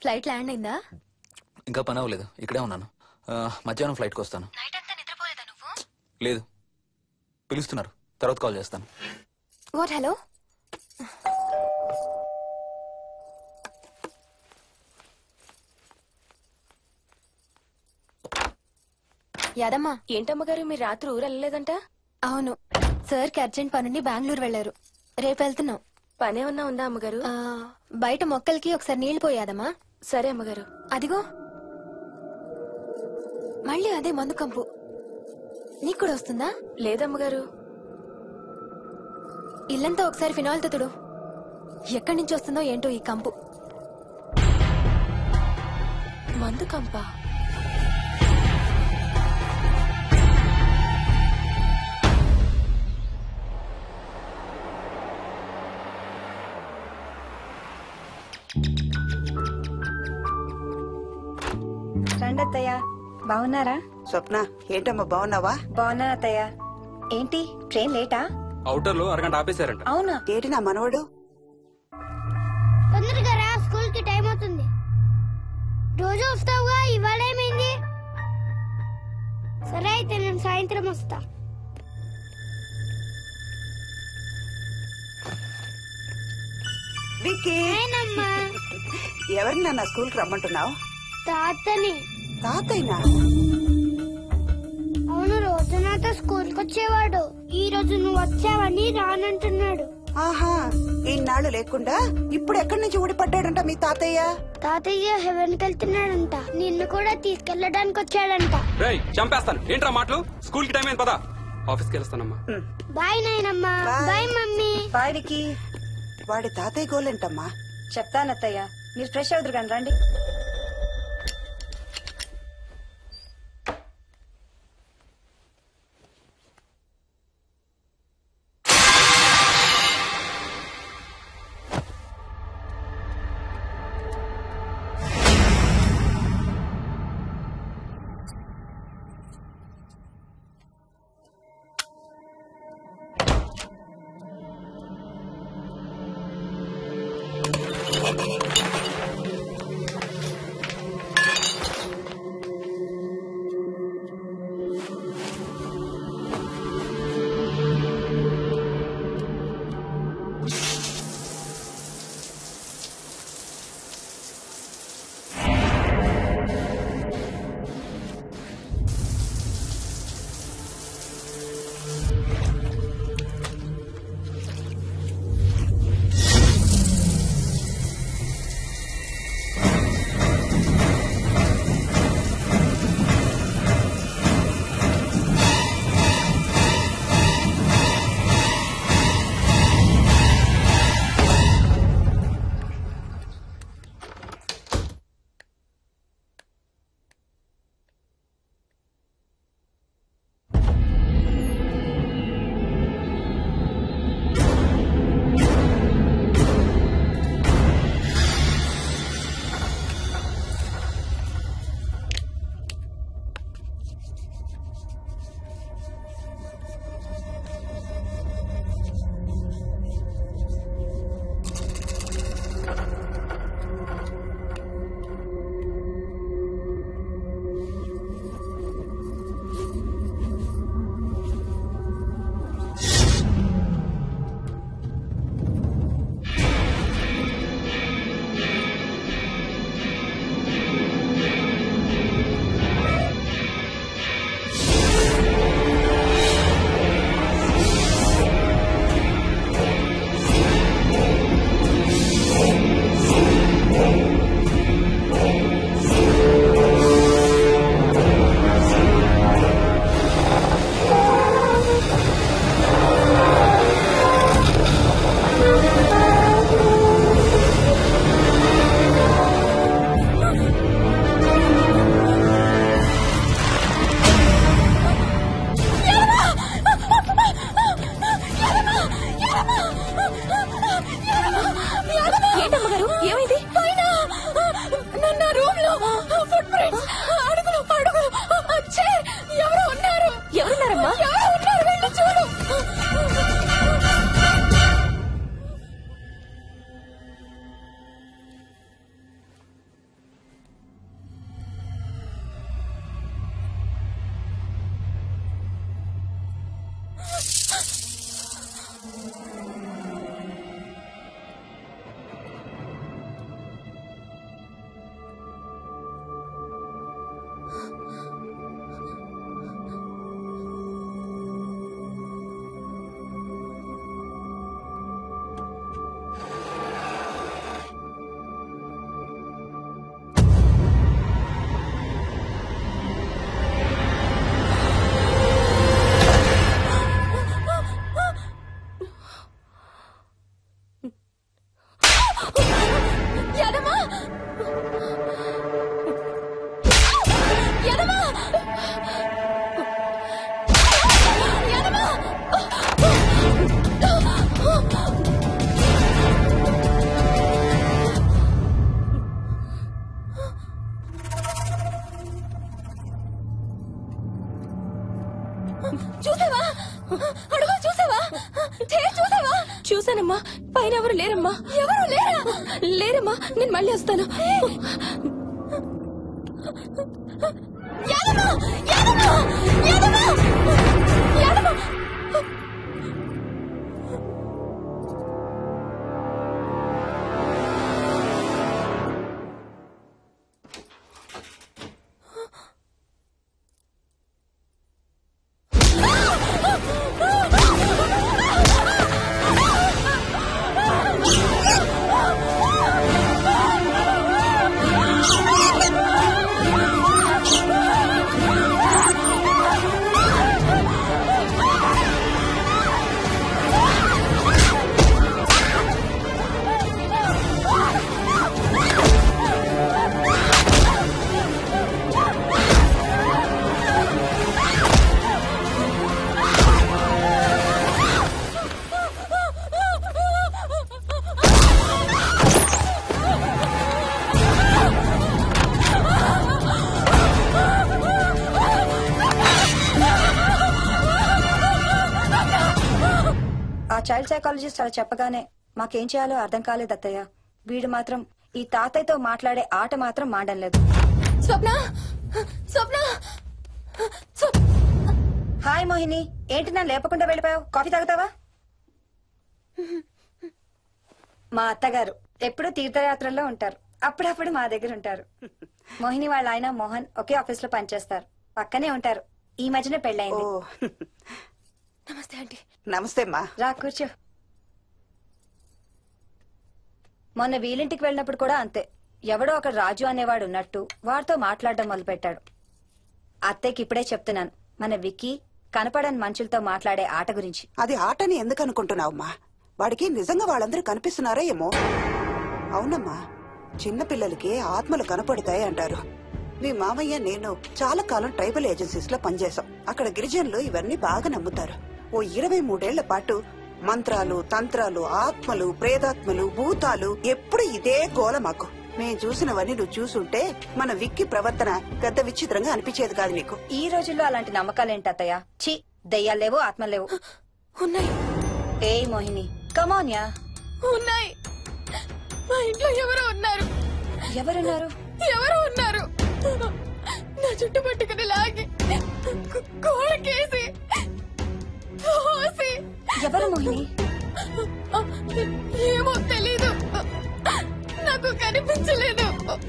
Flight land అయిందా? ఇంకా పని అవ్వలేదు, ఇక్కడే ఉన్నాను. మధ్యాహ్నం ఫ్లైట్కి వస్తాను. నైట్ అంతా నిద్రపోలేదా నువ్వు? లేదు, పిలుస్తున్నారు, తర్వాత కాల్ చేస్తాను. వాట్? హలో, యాదమ్మా. ఏంటమ్మగారు మీరు రాత్రి ఊరు వెళ్ళలేదంట? అవును, సార్కి అర్జెంట్ పనుండి బెంగళూరు వెళ్లారు. రేపు వెళ్తున్నాం. పనేమన్నా ఉందా అమ్మగారు? బయట మొక్కలకి ఒకసారి నీళ్లు పోయాదమ్మా. సరే అమ్మగారు. అదిగో మళ్ళీ అదే మందు కంపు. నీకు కూడా వస్తుందా? లేదమ్మగారు. ఇల్లంతా ఒకసారి ఫినాయిల్తో తుడు. ఎక్కడి నుంచి వస్తుందో ఏంటో ఈ కంపు. మందు కంప? రండత్తయ్య, బాగున్నారా? స్వప్న, ఏంటమ్మా బాగున్నావా? బాగున్నాను అత్తయ్య. ఏంటి ట్రైన్ లేటా? అవుటర్ లో అరగంట ఆపేశారంట. అవునా? ఏంటి నా మనవడు? తొందరగా రా, స్కూల్ కి టైం అవుతుంది. రోజు వస్తావుగా, ఇవాళ ఏమైంది? సరే అయితే నేను సాయంత్రం వస్తా. విక్కీ, ఎవరిని నా స్కూల్ కి రమ్మంటున్నావు? తాతని. తాతయ్యనా? అవును, రోజు నాతో స్కూల్ కి వచ్చేవాడు. ఈ రోజు నువ్వు వచ్చావని రానంటున్నాడు. ఆహా, ఇన్నాళ్ళు లేకుండా ఇప్పుడు ఎక్కడి నుంచి ఊడిపడ్డాడంట మీ తాతయ్య? తాతయ్య హెవెన్ కి వెళ్తున్నాడంట. నిన్ను కూడా తీసుకెళ్లడానికి వచ్చాడంట. రేయ్ చంపేస్తాను, ఏంట్రా మాటలు? స్కూల్ కి టైం అయింది, పదా ఆఫీస్కి వెళ్ళొస్తానమ్మా. బాయ్ నాయనమ్మా. Bye mummy. బాయ్ విక్కీ. వాడి తాతయ్య గోలేంటమ్మా? చెప్తానత్తయ్య, మీరు ఫ్రెష్ అవుతురు కానీ రండి. చూసావా అడుగు చూసావా చూసావా? చూసానమ్మా, పైన ఎవరు లేరమ్మా. ఎవరు లేరమ్మా. నేను మళ్ళీ వస్తాను. యాదమ్మ! యాదమ్మ! యాదమ్మ! యాదమ్మ! ఆ చైల్డ్ సైకాలజిస్ట్ అలా చెప్పగానే మాకేం చేయాలో అర్థం కాలేదు అత్తయ్య. వీడు మాత్రం ఈ తాతయ్యతో మాట్లాడే ఆట మాత్రం మాడడం లేదు. స్వప్న! స్వప్న! హాయ్ మోహిని, ఏంటి నన్ను లేపకుండా వెళ్ళిపోయావు? కాఫీ తాగుతావా? మా అత్తగారు ఎప్పుడు తీర్థయాత్రల్లో ఉంటారు, అప్పుడప్పుడు మా దగ్గర ఉంటారు. మోహిని వాళ్ళ ఆయన మోహన్ ఒకే ఆఫీస్ లో పనిచేస్తారు, పక్కనే ఉంటారు. ఈ మధ్యనే పెళ్ళైంది. నమస్తే ఆంటీ. నమస్తే అమ్మా. రా కూర్చో. మొన్న వీలింటికి వెళ్ళినప్పుడు కూడా అంతే. ఎవడో ఒక రాజు అనేవాడు ఉన్నట్టు వాడితో మాట్లాడడం మొదలుపెట్టాడు. అత్తయ్యకి ఇప్పుడే చెప్తున్నాను, మన విక్కీ కనపడని మనుషులతో మాట్లాడే ఆట గురించి. అది ఆటని ఎందుకు అనుకుంటున్నావమ్మా? వాడికి నిజంగా వాళ్ళందరూ కనిపిస్తున్నారా ఏమో. అవునమ్మా, చిన్నపిల్లలకి ఆత్మలు కనపడతాయి అంటారు. మీ మామయ్య నేను చాలా కాలం ట్రైబల్ ఏజెన్సీస్ లో పనిచేశాం. అక్కడ గిరిజనులు ఇవన్నీ బాగా నమ్ముతారు. ఓ 23 ఏళ్ల పాటు మంత్రాలు, తంత్రాలు, ఆత్మలు, ప్రేతాత్మలు, భూతాలు, ఎప్పుడు ఇదే గోల మాకు. మేం చూసినవన్నీ నువ్వు చూసుంటే మన విక్కీ ప్రవర్తన పెద్ద విచిత్రంగా అనిపించేది కాదు నీకు. ఈ రోజుల్లో అలాంటి నమ్మకాలేంటి అత్తయ్య? ఛీ, దెయ్యాలేవు, ఆత్మలేవు. ఉన్నాయి. ఏ మోహిని, కమాన్యా. ఉన్నాయి. మా ఇంట్లో ఎవరో ఉన్నారు. ఎవరున్నారు? ఎవరో ఉన్నారు. నా చుట్టు పట్టుకుని లాగి కోళ్ళకేసి ఎవరు మోహిని? ఏమో తెలీదు, నాకు కనిపించలేదు.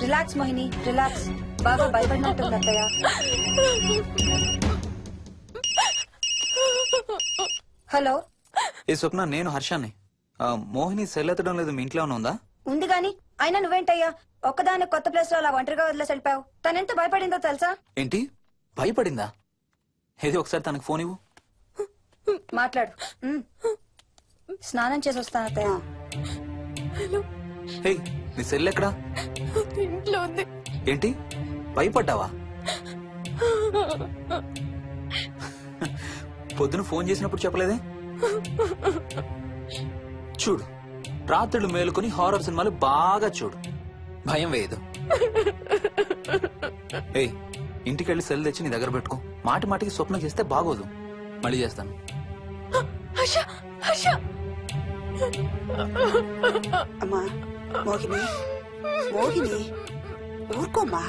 Relax Mohini, relax. బాగా భయపడినట్టుంది అత్తయ్య. హలో. ఏ స్వప్న, నేను హర్షాన్ని. మోహిని సెల్ ఎత్తడం లేదు, మీ ఇంట్లో ఉందా? ఉంది గాని, అయినా నువ్వేంటయ్యా ఒక్కదాని కొత్త ప్లేస్ లో అలా ఒంటరిగా వదిలేసి వెళ్ళిపోయావు? తనెంత భయపడిందో తెలుసా? ఏంటి, భయపడిందా? ఏది ఒకసారి తనకు ఫోన్ ఇవ్వు. మాట్లాడు. స్నానం చేసి వస్తాను అత్తయ్య. హే, నీ సెల్ ఎక్కడా? ఇంట్లో ఉంది. ఏంటి, భయపడ్డావా? పొద్దున ఫోన్ చేసినప్పుడు చెప్పలేదే? చూడు, రాత్రులు మేలుకొని హారర్ సినిమాలు బాగా చూడు, భయం వేయదు. ఏయ్, ఇంటికెళ్ళి సెల్ తెచ్చి నీ దగ్గర పెట్టుకో. మాటి మాటికి స్వప్నం చేస్తే బాగోదు. మళ్ళీ చేస్తాను. అమ్మా మోహిని, మోహిని ఊరుకోమ్మా.